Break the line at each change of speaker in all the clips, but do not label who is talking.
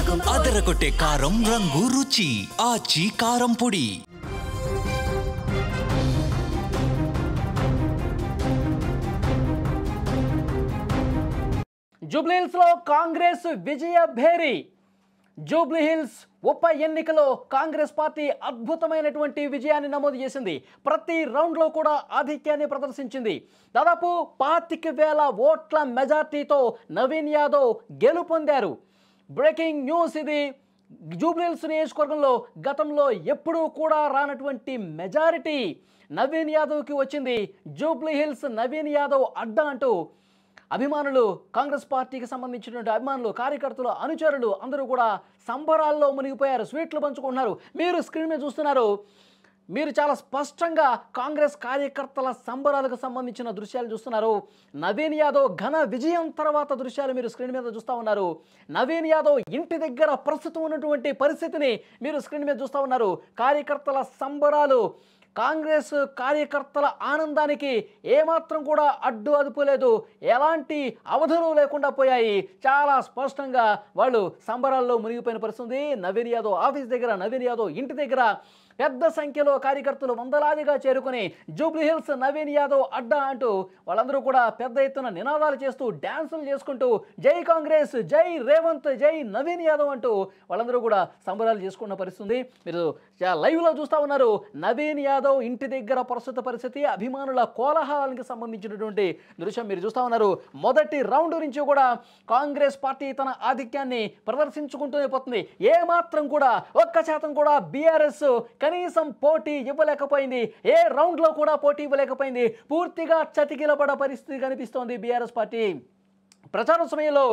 అదరగొట్టే కారం రంగు రుచి ఆచి కారం పొడి.
జూబ్లీహిల్స్ లో కాంగ్రెస్ విజయ భేరి. జూబ్లీహిల్స్ ఉప ఎన్నికలో కాంగ్రెస్ పార్టీ అద్భుతమైనటువంటి విజయాన్ని నమోదు చేసింది. ప్రతి రౌండ్లో కూడా ఆధిక్యాన్ని ప్రదర్శించింది. దాదాపు 25,000 ఓట్ల మెజార్టీతో నవీన్ యాదవ్ గెలుపొందారు. బ్రేకింగ్ న్యూస్ ఇది. జూబ్లీహిల్స్ నియోజకవర్గంలో గతంలో ఎప్పుడూ కూడా రానటువంటి మెజారిటీ నవీన్ యాదవ్కి వచ్చింది. జూబ్లీహిల్స్ నవీన్ యాదవ్ అడ్డా అంటూ అభిమానులు, కాంగ్రెస్ పార్టీకి సంబంధించినటువంటి అభిమానులు, కార్యకర్తలు, అనుచరులు అందరూ కూడా సంబరాల్లో మునిగిపోయారు. స్వీట్లు పంచుకుంటున్నారు. మీరు స్క్రీన్ మీద చూస్తున్నారు. మీరు చాలా స్పష్టంగా కాంగ్రెస్ కార్యకర్తల సంబరాలకు సంబంధించిన దృశ్యాలు చూస్తున్నారు. నవీన్ యాదవ్ ఘన విజయం తర్వాత దృశ్యాలు మీరు స్క్రీన్ మీద చూస్తూ ఉన్నారు. నవీన్ యాదవ్ ఇంటి దగ్గర ప్రస్తుతం ఉన్నటువంటి పరిస్థితిని మీరు స్క్రీన్ మీద చూస్తూ ఉన్నారు. కార్యకర్తల సంబరాలు, కాంగ్రెస్ కార్యకర్తల ఆనందానికి ఏమాత్రం కూడా అడ్డు అదుపు లేదు. ఎలాంటి అవధులు లేకుండా పోయాయి. చాలా స్పష్టంగా వాళ్ళు సంబరాల్లో మునిగిపోయిన పరిస్థితి. నవీన్ యాదవ్ ఆఫీస్ దగ్గర, నవీన్ యాదవ్ ఇంటి దగ్గర పెద్ద సంఖ్యలో కార్యకర్తలు వందలాదిగా చేరుకుని జూబ్లీహిల్స్ నవీన్ యాదవ్ అడ్డా అంటూ వాళ్ళందరూ కూడా పెద్ద ఎత్తున నినాదాలు చేస్తూ, డ్యాన్సులు చేసుకుంటూ, జై కాంగ్రెస్, జై రేవంత్, జై నవీన్ యాదవ్ అంటూ వాళ్ళందరూ కూడా సంబరాలు చేసుకున్న పరిస్థితి మీరు లైవ్లో చూస్తూ ఉన్నారు. నవీన్ యాదవ్ ఇంటి దగ్గర ప్రస్తుత పరిస్థితి, అభిమానుల కోలాహలానికి సంబంధించినటువంటి దృశ్యం మీరు చూస్తూ ఉన్నారు. మొదటి రౌండ్ నుంచి కూడా కాంగ్రెస్ పార్టీ తన ఆధిక్యాన్ని ప్రదర్శించుకుంటూనే పోతుంది. ఏమాత్రం కూడా 1% కూడా బీఆర్ఎస్ కనీసం పోటీ ఇవ్వలేకపోయింది. ఏ రౌండ్లో కూడా పోటీ ఇవ్వలేకపోయింది. పూర్తిగా చతికిలబడ పరిస్థితి కనిపిస్తోంది బీఆర్ఎస్ పార్టీ. ప్రచార సమయంలో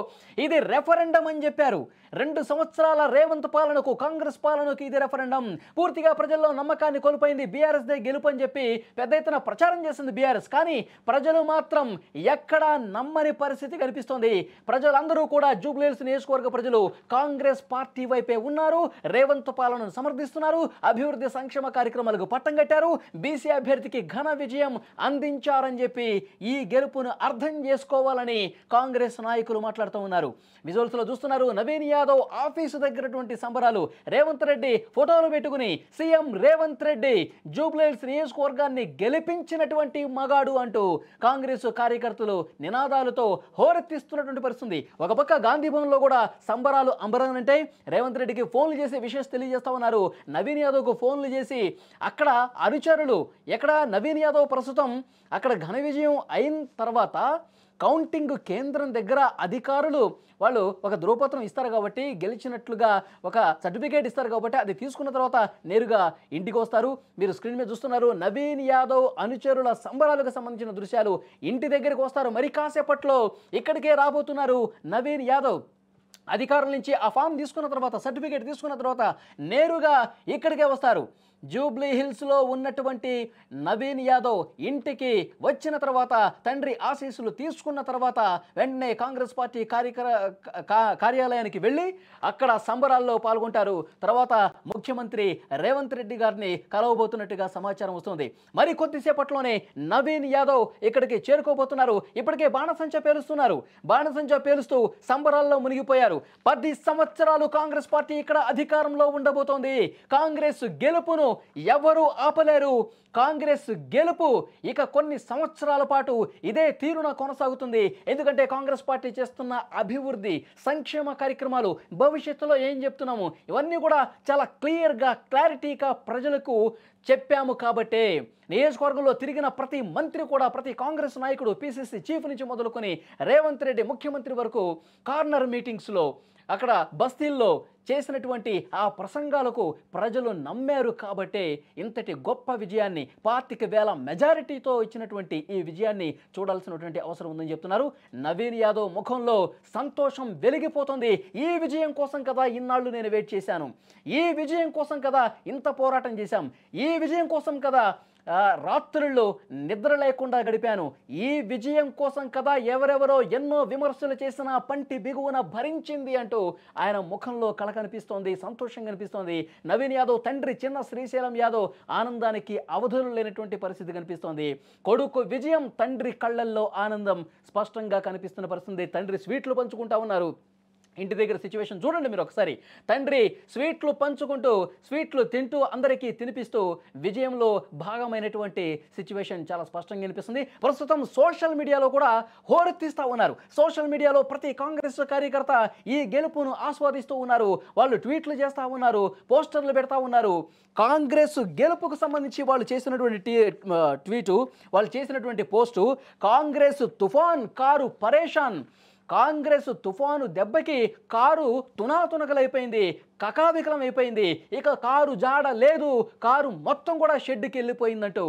ఇది రెఫరెండం అని చెప్పారు. 2 సంవత్సరాల రేవంత్ పాలనకు, కాంగ్రెస్ పాలనకు ఇది రెఫరెండం. పూర్తిగా ప్రజల్లో నమ్మకాన్ని కోల్పోయింది. బీఆర్ఎస్ దే గెలుపు అని చెప్పి పెద్ద ఎత్తున ప్రచారం చేసింది బీఆర్ఎస్. కానీ ప్రజలు మాత్రం ఎక్కడా నమ్మని పరిస్థితి కనిపిస్తోంది. ప్రజలందరూ కూడా జూబ్లీహిల్స్ నియోజకవర్గ ప్రజలు కాంగ్రెస్ పార్టీ వైపే ఉన్నారు. రేవంత్ పాలనను సమర్థిస్తున్నారు. అభివృద్ధి సంక్షేమ కార్యక్రమాలకు పట్టం కట్టారు. బీసీ అభ్యర్థికి ఘన విజయం అందించారని చెప్పి ఈ గెలుపును అర్థం చేసుకోవాలని కాంగ్రెస్ నాయకులు మాట్లాడుతూ ఉన్నారు. విజువల్స్ లో చూస్తున్నారు. నవీన్ యాదవ్ ఆఫీసు దగ్గరటువంటి సంబరాలు. రేవంత్ రెడ్డి ఫోటోలు పెట్టుకుని సీఎం రేవంత్ రెడ్డి జూబ్లీహిల్స్ నియోజకవర్గాన్ని గెలిపించినటువంటి మగాడు అంటూ కాంగ్రెస్ కార్యకర్తలు నినాదాలతో హోరెత్తిస్తున్నటువంటి పరిస్థితి. ఒక పక్క గాంధీ భవన్లో కూడా సంబరాలు అంబరానంటే రేవంత్ రెడ్డికి ఫోన్లు చేసి విషయం తెలియజేస్తా ఉన్నారు. నవీన్ యాదవ్కు ఫోన్లు చేసి అక్కడ అనుచరులు, ఎక్కడ నవీన్ యాదవ్ ప్రస్తుతం అక్కడ ఘన విజయం అయిన తర్వాత కౌంటింగ్ కేంద్రం దగ్గర అధికారులు వాళ్ళు ఒక ధ్రువపత్రం ఇస్తారు కాబట్టి, గెలిచినట్లుగా ఒక సర్టిఫికేట్ ఇస్తారు కాబట్టి అది తీసుకున్న తర్వాత నేరుగా ఇంటికి వస్తారు. మీరు స్క్రీన్ మీద చూస్తున్నారు. నవీన్ యాదవ్ అనుచరుల సంబరాలకు సంబంధించిన దృశ్యాలు. ఇంటి దగ్గరికి వస్తారు. మరి కాసేపట్లో ఇక్కడికే రాబోతున్నారు నవీన్ యాదవ్. అధికారుల నుంచి ఆ ఫామ్ తీసుకున్న తర్వాత, సర్టిఫికేట్ తీసుకున్న తర్వాత నేరుగా ఇక్కడికే వస్తారు. జూబ్లీహిల్స్లో ఉన్నటువంటి నవీన్ యాదవ్ ఇంటికి వచ్చిన తర్వాత, తండ్రి ఆశీస్సులు తీసుకున్న తర్వాత వెంటనే కాంగ్రెస్ పార్టీ కార్యాలయానికి వెళ్ళి అక్కడ సంబరాల్లో పాల్గొంటారు. తర్వాత ముఖ్యమంత్రి రేవంత్ రెడ్డి గారిని కలవబోతున్నట్టుగా సమాచారం వస్తుంది. మరి కొద్దిసేపట్లోనే నవీన్ యాదవ్ ఇక్కడికి చేరుకోబోతున్నారు. ఇప్పటికే బాణసంచ పేలుస్తున్నారు. బాణసంచ పేలుస్తూ సంబరాల్లో మునిగిపోయారు. 10 సంవత్సరాలు కాంగ్రెస్ పార్టీ ఇక్కడ అధికారంలో ఉండబోతోంది. కాంగ్రెస్ గెలుపును ఎవరు ఆపలేరు. కాంగ్రెస్ గెలుపు ఇక కొన్ని సంవత్సరాల పాటు ఇదే తీరున కొనసాగుతుంది. ఎందుకంటే కాంగ్రెస్ పార్టీ చేస్తున్న అభివృద్ధి సంక్షేమ కార్యక్రమాలు, భవిష్యత్తులో ఏం చెప్తున్నాము ఇవన్నీ కూడా చాలా క్లియర్గా, క్లారిటీగా ప్రజలకు చెప్పాము. కాబట్టే నియోజకవర్గంలో తిరిగిన ప్రతి మంత్రి కూడా, ప్రతి కాంగ్రెస్ నాయకుడు, పిసిసి చీఫ్ నుంచి మొదలుకొని రేవంత్ రెడ్డి ముఖ్యమంత్రి వరకు కార్నర్ మీటింగ్స్లో, అక్కడ బస్తీల్లో చేసినటువంటి ఆ ప్రసంగాలకు ప్రజలు నమ్మారు. కాబట్టే ఇంతటి గొప్ప విజయాన్ని, 25,000 మెజారిటీతో ఇచ్చినటువంటి ఈ విజయాన్ని చూడాల్సినటువంటి అవసరం ఉందని చెప్తున్నారు. నవీన్ యాదవ్ ముఖంలో సంతోషం వెలిగిపోతుంది. ఈ విజయం కోసం కదా ఇన్నాళ్ళు నేను వెయిట్ చేశాను. ఈ విజయం కోసం కదా ఇంత పోరాటం చేశాం. ఈ విజయం కోసం కదా రాత్రుల్లో నిద్ర లేకుండా గడిపాను. ఈ విజయం కోసం కదా ఎవరెవరో ఎన్నో విమర్శలు చేసిన పంటి బిగువున భరించింది అంటూ ఆయన ముఖంలో కళ కనిపిస్తోంది, సంతోషం కనిపిస్తోంది. నవీన్ యాదవ్ తండ్రి చిన్న శ్రీశైలం యాదవ్ ఆనందానికి అవధులు లేనటువంటి పరిస్థితి కనిపిస్తోంది. కొడుకు విజయం, తండ్రి కళ్ళల్లో ఆనందం స్పష్టంగా కనిపిస్తున్న పరిస్థితి. తండ్రి స్వీట్లు పంచుకుంటా ఉన్నారు. ఇంటి దగ్గర సిచ్యువేషన్ చూడండి మీరు ఒకసారి. తండ్రి స్వీట్లు పంచుకుంటూ స్వీట్లు తింటూ అందరికీ తినిపిస్తూ విజయంలో భాగమైనటువంటి సిచ్యువేషన్ చాలా స్పష్టంగా కనిపిస్తుంది. ప్రస్తుతం సోషల్ మీడియాలో కూడా హోరెత్తిస్తూ ఉన్నారు. సోషల్ మీడియాలో ప్రతి కాంగ్రెస్ కార్యకర్త ఈ గెలుపును ఆస్వాదిస్తూ ఉన్నారు. వాళ్ళు ట్వీట్లు చేస్తూ ఉన్నారు, పోస్టర్లు పెడతా ఉన్నారు. కాంగ్రెస్ గెలుపుకు సంబంధించి వాళ్ళు చేసినటువంటి ట్వీటు, వాళ్ళు చేసినటువంటి పోస్టు, కాంగ్రెస్ తుఫాన్ కారు పరేషాన్, కాంగ్రెస్ తుఫాను దెబ్బకి కారు తునాతునకలైపోయింది, కకావికలం అయిపోయింది, ఇక కారు జాడ లేదు, కారు మొత్తం కూడా షెడ్కి వెళ్ళిపోయిందంటూ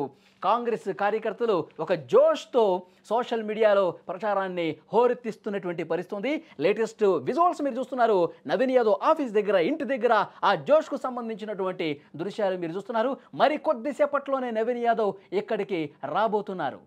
కాంగ్రెస్ కార్యకర్తలు ఒక జోష్తో సోషల్ మీడియాలో ప్రచారాన్ని హోరెత్తిస్తున్నటువంటి పరిస్థితి. లేటెస్ట్ విజువల్స్ మీరు చూస్తున్నారు. నవీన్ యాదవ్ ఆఫీస్ దగ్గర, ఇంటి దగ్గర ఆ జోష్కు సంబంధించినటువంటి దృశ్యాలు మీరు చూస్తున్నారు. మరి కొద్దిసేపట్లోనే నవీన్ యాదవ్ ఇక్కడికి రాబోతున్నారు.